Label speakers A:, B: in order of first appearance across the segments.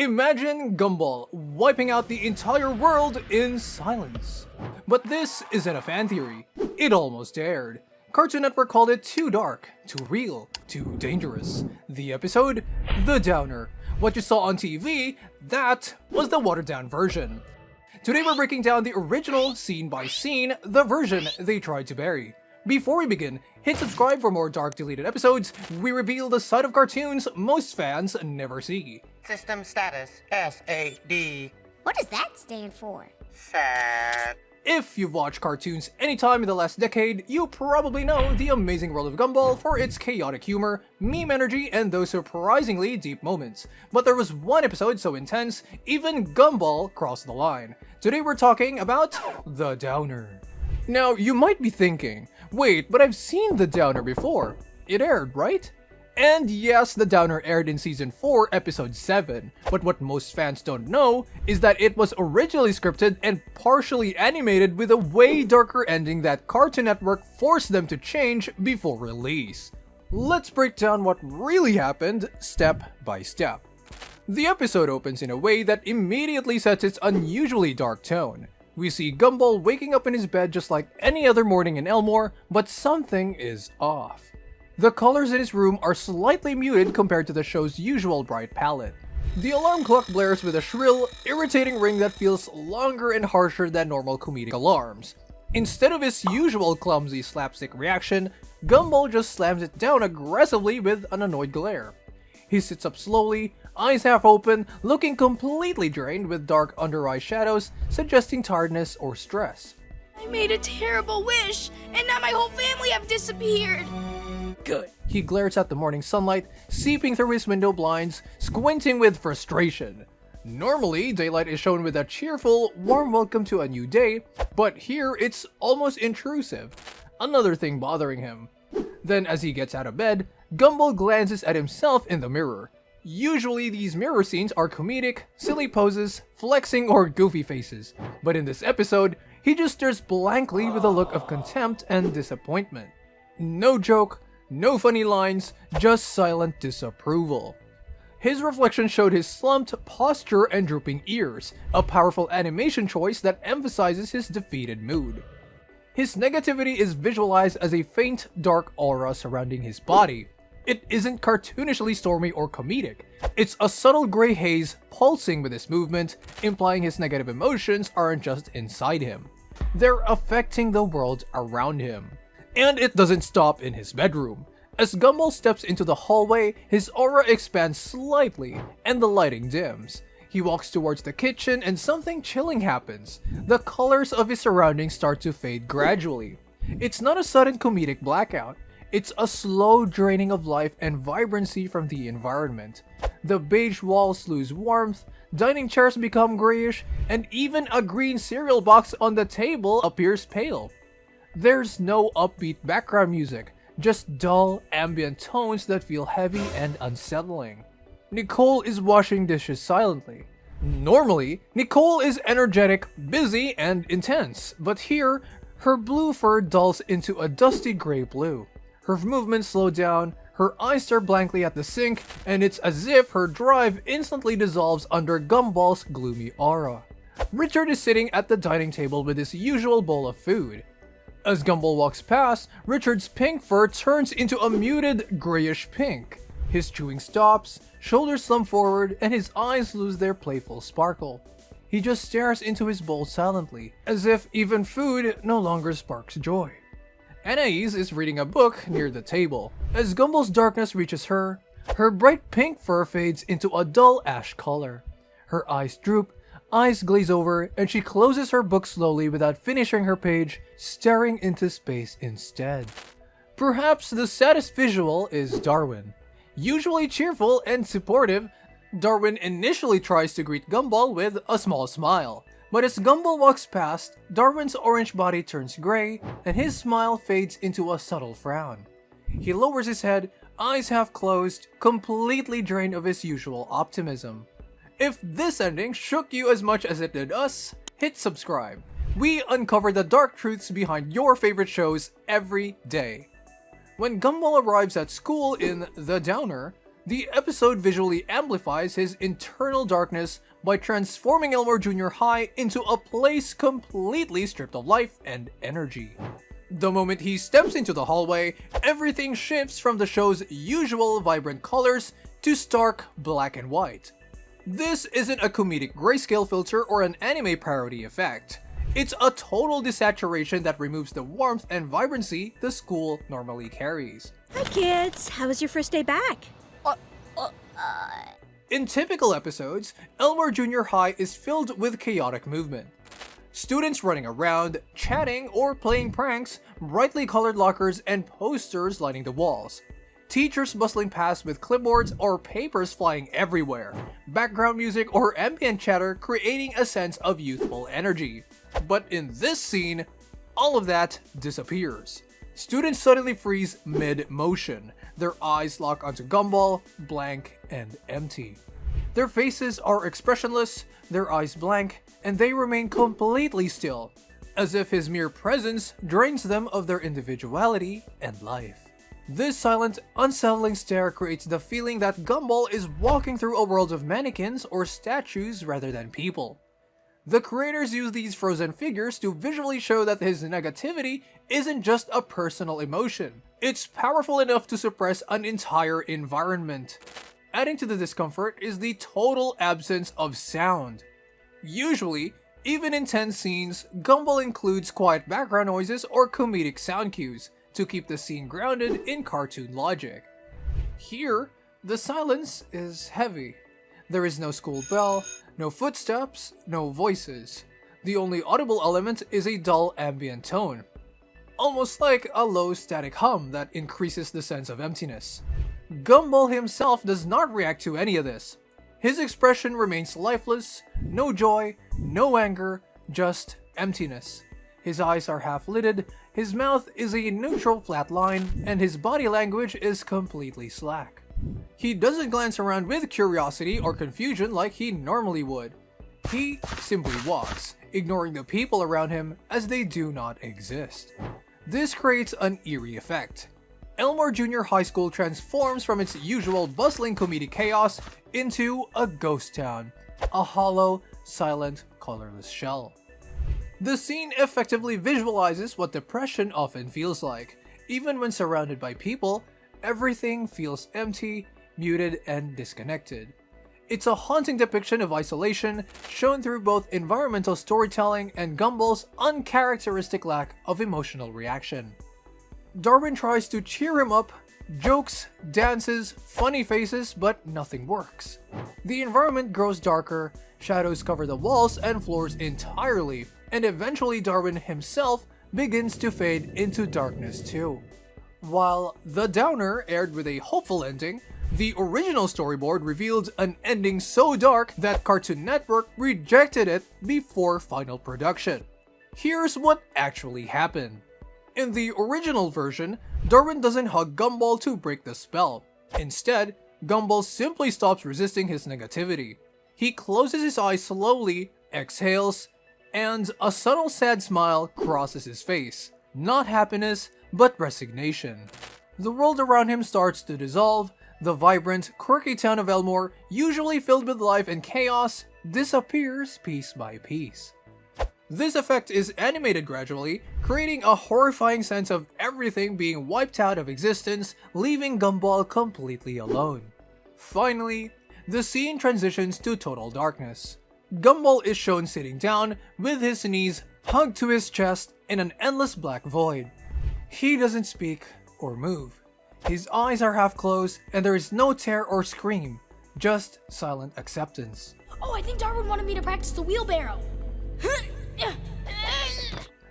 A: Imagine Gumball wiping out the entire world in silence. But this isn't a fan theory. It almost aired. Cartoon Network called it too dark, too real, too dangerous. The episode? The Downer. What you saw on TV, that was the watered down version. Today we're breaking down the original scene by scene, the version they tried to bury. Before we begin, hit subscribe for more dark deleted episodes. We reveal the side of cartoons most fans never see.
B: System status SAD.
C: What does that stand for?
B: Sad.
A: If you've watched cartoons anytime in the last decade, you probably know the Amazing World of Gumball for its chaotic humor, meme energy, and those surprisingly deep moments. But there was one episode so intense, even Gumball crossed the line. Today we're talking about The Downer. Now, you might be thinking, wait, but I've seen The Downer before. It aired, right? And yes, The Downer aired in Season 4, Episode 7, but what most fans don't know is that it was originally scripted and partially animated with a way darker ending that Cartoon Network forced them to change before release. Let's break down what really happened step by step. The episode opens in a way that immediately sets its unusually dark tone. We see Gumball waking up in his bed just like any other morning in Elmore, but something is off. The colors in his room are slightly muted compared to the show's usual bright palette. The alarm clock blares with a shrill, irritating ring that feels longer and harsher than normal comedic alarms. Instead of his usual clumsy slapstick reaction, Gumball just slams it down aggressively with an annoyed glare. He sits up slowly, eyes half open, looking completely drained with dark under-eye shadows suggesting tiredness or stress.
D: I made a terrible wish, and now my whole family have disappeared.
A: Good. He glares at the morning sunlight, seeping through his window blinds, squinting with frustration. Normally, daylight is shown with a cheerful, warm welcome to a new day, but here it's almost intrusive. Another thing bothering him. Then as he gets out of bed, Gumball glances at himself in the mirror. Usually these mirror scenes are comedic, silly poses, flexing, or goofy faces, but in this episode, he just stares blankly with a look of contempt and disappointment. No joke, no funny lines, just silent disapproval. His reflection showed his slumped posture and drooping ears, a powerful animation choice that emphasizes his defeated mood. His negativity is visualized as a faint, dark aura surrounding his body. It isn't cartoonishly stormy or comedic. It's a subtle gray haze pulsing with his movement, implying his negative emotions aren't just inside him. They're affecting the world around him. And it doesn't stop in his bedroom. As Gumball steps into the hallway, his aura expands slightly, and the lighting dims. He walks towards the kitchen and something chilling happens. The colors of his surroundings start to fade gradually. It's not a sudden comedic blackout. It's a slow draining of life and vibrancy from the environment. The beige walls lose warmth, dining chairs become grayish, and even a green cereal box on the table appears pale. There's no upbeat background music, just dull, ambient tones that feel heavy and unsettling. Nicole is washing dishes silently. Normally, Nicole is energetic, busy, and intense, but here, her blue fur dulls into a dusty gray blue. Her movements slow down, her eyes stare blankly at the sink, and it's as if her drive instantly dissolves under Gumball's gloomy aura. Richard is sitting at the dining table with his usual bowl of food. As Gumball walks past, Richard's pink fur turns into a muted grayish pink. His chewing stops, shoulders slump forward, and his eyes lose their playful sparkle. He just stares into his bowl silently, as if even food no longer sparks joy. Anais is reading a book near the table. As Gumball's darkness reaches her, her bright pink fur fades into a dull ash color. Her eyes droop, eyes glaze over, and she closes her book slowly without finishing her page, staring into space instead. Perhaps the saddest visual is Darwin. Usually cheerful and supportive, Darwin initially tries to greet Gumball with a small smile. But as Gumball walks past, Darwin's orange body turns gray, and his smile fades into a subtle frown. He lowers his head, eyes half closed, completely drained of his usual optimism. If this ending shook you as much as it did us, hit subscribe. We uncover the dark truths behind your favorite shows every day. When Gumball arrives at school in The Downer, The episode visually amplifies his internal darkness by transforming Elmore Junior High into a place completely stripped of life and energy. The moment he steps into the hallway, everything shifts from the show's usual vibrant colors to stark black and white. This isn't a comedic grayscale filter or an anime parody effect. It's a total desaturation that removes the warmth and vibrancy the school normally carries.
E: Hi kids, how was your first day back?
A: In typical episodes, Elmore Junior High is filled with chaotic movement. Students running around, chatting, or playing pranks, brightly colored lockers and posters lining the walls. Teachers bustling past with clipboards or papers flying everywhere. Background music or ambient chatter creating a sense of youthful energy. But in this scene, all of that disappears. Students suddenly freeze mid-motion. Their eyes lock onto Gumball, blank and empty. Their faces are expressionless, their eyes blank, and they remain completely still, as if his mere presence drains them of their individuality and life. This silent, unsettling stare creates the feeling that Gumball is walking through a world of mannequins or statues rather than people. The creators use these frozen figures to visually show that his negativity isn't just a personal emotion. It's powerful enough to suppress an entire environment. Adding to the discomfort is the total absence of sound. Usually, even in tense scenes, Gumball includes quiet background noises or comedic sound cues to keep the scene grounded in cartoon logic. Here, the silence is heavy. There is no school bell, no footsteps, no voices. The only audible element is a dull ambient tone, almost like a low static hum that increases the sense of emptiness. Gumball himself does not react to any of this. His expression remains lifeless, no joy, no anger, just emptiness. His eyes are half-lidded, his mouth is a neutral flat line, and his body language is completely slack. He doesn't glance around with curiosity or confusion like he normally would. He simply walks, ignoring the people around him as they do not exist. This creates an eerie effect. Elmore Junior High School transforms from its usual bustling comedic chaos into a ghost town, a hollow, silent, colorless shell. The scene effectively visualizes what depression often feels like. Even when surrounded by people, everything feels empty, muted, and disconnected. It's a haunting depiction of isolation, shown through both environmental storytelling and Gumball's uncharacteristic lack of emotional reaction. Darwin tries to cheer him up, jokes, dances, funny faces, but nothing works. The environment grows darker, shadows cover the walls and floors entirely, and eventually Darwin himself begins to fade into darkness too. While The Downer aired with a hopeful ending, the original storyboard revealed an ending so dark that Cartoon Network rejected it before final production. Here's what actually happened. In the original version, Darwin doesn't hug Gumball to break the spell. Instead, Gumball simply stops resisting his negativity. He closes his eyes slowly, exhales, and a subtle sad smile crosses his face. Not happiness, but resignation. The world around him starts to dissolve. The vibrant, quirky town of Elmore, usually filled with life and chaos, disappears piece by piece. This effect is animated gradually, creating a horrifying sense of everything being wiped out of existence, leaving Gumball completely alone. Finally, the scene transitions to total darkness. Gumball is shown sitting down, with his knees hugged to his chest in an endless black void. He doesn't speak or move. His eyes are half closed, and there is no tear or scream, just silent acceptance.
D: Oh, I think Darwin wanted me to practice the wheelbarrow.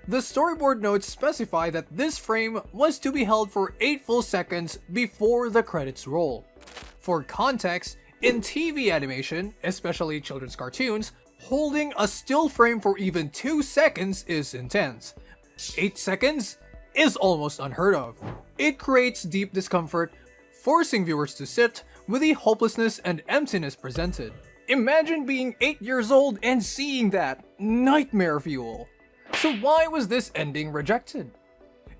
A: The storyboard notes specify that this frame was to be held for 8 full seconds before the credits roll. For context, in TV animation, especially children's cartoons, holding a still frame for even 2 seconds is intense. 8 seconds is almost unheard of. It creates deep discomfort, forcing viewers to sit with the hopelessness and emptiness presented. Imagine being 8 years old and seeing that. Nightmare fuel. So why was this ending rejected?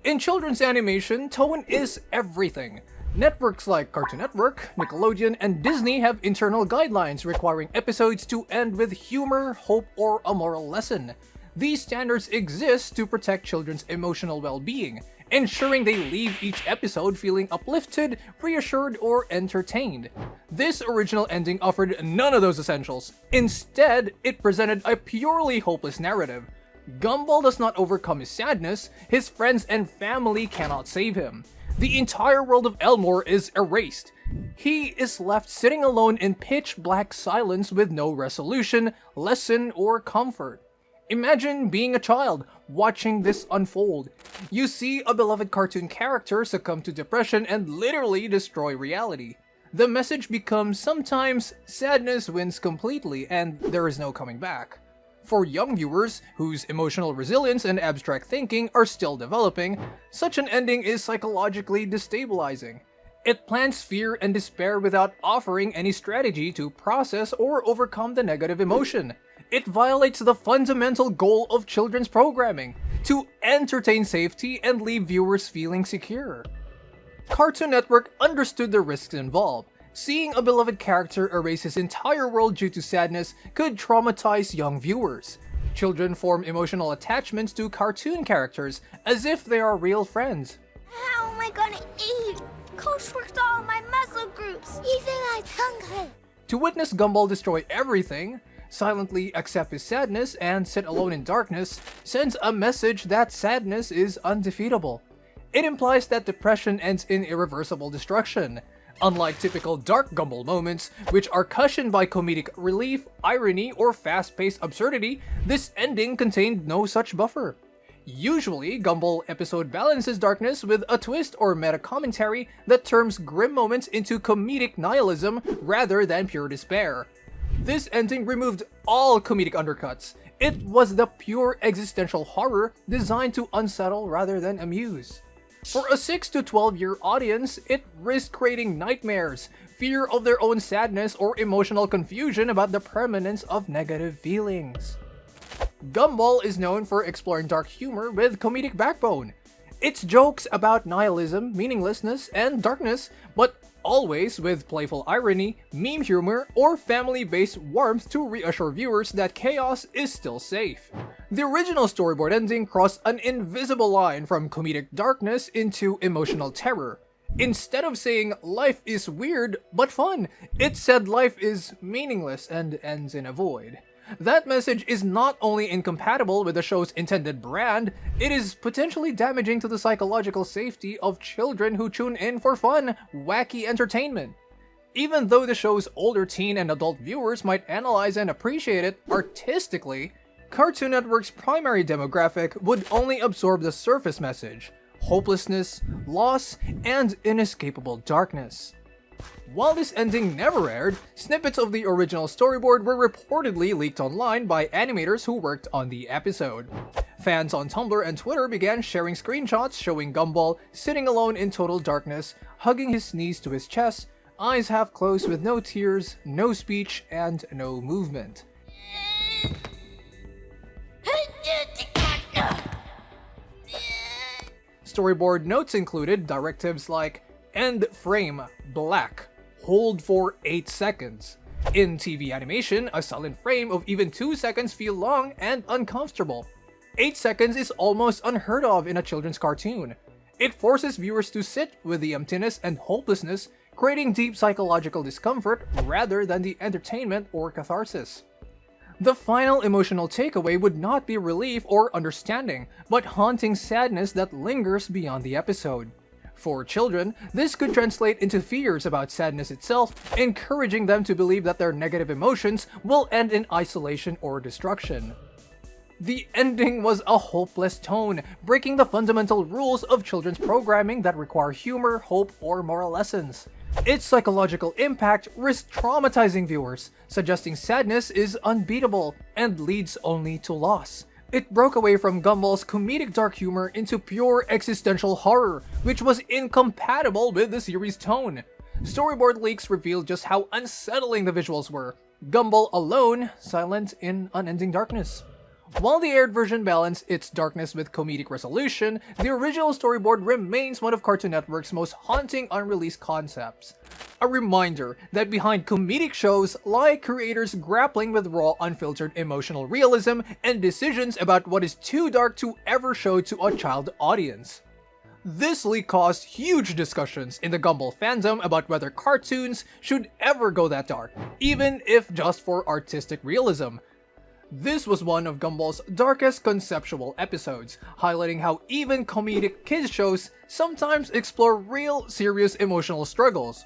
A: In children's animation, tone is everything. Networks like Cartoon Network, Nickelodeon, and Disney have internal guidelines requiring episodes to end with humor, hope, or a moral lesson. These standards exist to protect children's emotional well-being, ensuring they leave each episode feeling uplifted, reassured, or entertained. This original ending offered none of those essentials. Instead, it presented a purely hopeless narrative. Gumball does not overcome his sadness, his friends and family cannot save him. The entire world of Elmore is erased. He is left sitting alone in pitch black silence with no resolution, lesson, or comfort. Imagine being a child, watching this unfold. You see a beloved cartoon character succumb to depression and literally destroy reality. The message becomes sometimes sadness wins completely and there is no coming back. For young viewers, whose emotional resilience and abstract thinking are still developing, such an ending is psychologically destabilizing. It plants fear and despair without offering any strategy to process or overcome the negative emotion. It violates the fundamental goal of children's programming, to entertain safety and leave viewers feeling secure. Cartoon Network understood the risks involved. Seeing a beloved character erase his entire world due to sadness could traumatize young viewers. Children form emotional attachments to cartoon characters as if they are real friends.
C: How am I gonna eat? Coach worked all my muscle groups, even my tongue.
A: To witness Gumball destroy everything, silently accept his sadness, and sit alone in darkness sends a message that sadness is undefeatable. It implies that depression ends in irreversible destruction. Unlike typical dark Gumball moments, which are cushioned by comedic relief, irony, or fast-paced absurdity, this ending contained no such buffer. Usually, Gumball episode balances darkness with a twist or meta-commentary that turns grim moments into comedic nihilism rather than pure despair. This ending removed all comedic undercuts. It was the pure existential horror designed to unsettle rather than amuse. For a 6 to 12-year audience, it risked creating nightmares, fear of their own sadness, or emotional confusion about the permanence of negative feelings. Gumball is known for exploring dark humor with comedic backbone. It's jokes about nihilism, meaninglessness, and darkness, but always with playful irony, meme humor, or family-based warmth to reassure viewers that chaos is still safe. The original storyboard ending crossed an invisible line from comedic darkness into emotional terror. Instead of saying life is weird but fun, it said life is meaningless and ends in a void. That message is not only incompatible with the show's intended brand, it is potentially damaging to the psychological safety of children who tune in for fun, wacky entertainment. Even though the show's older teen and adult viewers might analyze and appreciate it artistically, Cartoon Network's primary demographic would only absorb the surface message: hopelessness, loss, and inescapable darkness. While this ending never aired, snippets of the original storyboard were reportedly leaked online by animators who worked on the episode. Fans on Tumblr and Twitter began sharing screenshots showing Gumball sitting alone in total darkness, hugging his knees to his chest, eyes half closed with no tears, no speech, and no movement. Storyboard notes included directives like end frame black, hold for 8 seconds. In TV animation, a silent frame of even 2 seconds feel long and uncomfortable. 8 seconds is almost unheard of in a children's cartoon. It forces viewers to sit with the emptiness and hopelessness, creating deep psychological discomfort rather than the entertainment or catharsis. The final emotional takeaway would not be relief or understanding, but haunting sadness that lingers beyond the episode. For children, this could translate into fears about sadness itself, encouraging them to believe that their negative emotions will end in isolation or destruction. The ending was a hopeless tone, breaking the fundamental rules of children's programming that require humor, hope, or moral lessons. Its psychological impact risked traumatizing viewers, suggesting sadness is unbeatable and leads only to loss. It broke away from Gumball's comedic dark humor into pure existential horror, which was incompatible with the series' tone. Storyboard leaks revealed just how unsettling the visuals were. Gumball alone, silent in unending darkness. While the aired version balanced its darkness with comedic resolution, the original storyboard remains one of Cartoon Network's most haunting unreleased concepts. A reminder that behind comedic shows lie creators grappling with raw, unfiltered emotional realism and decisions about what is too dark to ever show to a child audience. This leak caused huge discussions in the Gumball fandom about whether cartoons should ever go that dark, even if just for artistic realism. This was one of Gumball's darkest conceptual episodes, highlighting how even comedic kids shows sometimes explore real, serious emotional struggles.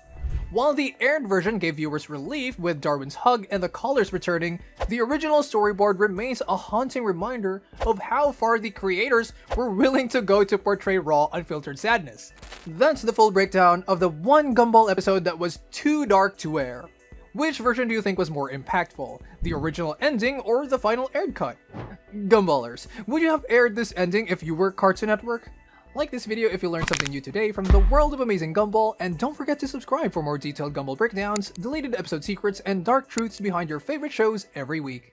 A: While the aired version gave viewers relief with Darwin's hug and the colors returning, the original storyboard remains a haunting reminder of how far the creators were willing to go to portray raw, unfiltered sadness. That's the full breakdown of the one Gumball episode that was too dark to air. Which version do you think was more impactful? The original ending or the final aired cut? Gumballers, would you have aired this ending if you were Cartoon Network? Like this video if you learned something new today from the world of Amazing Gumball, and don't forget to subscribe for more detailed Gumball breakdowns, deleted episode secrets, and dark truths behind your favorite shows every week.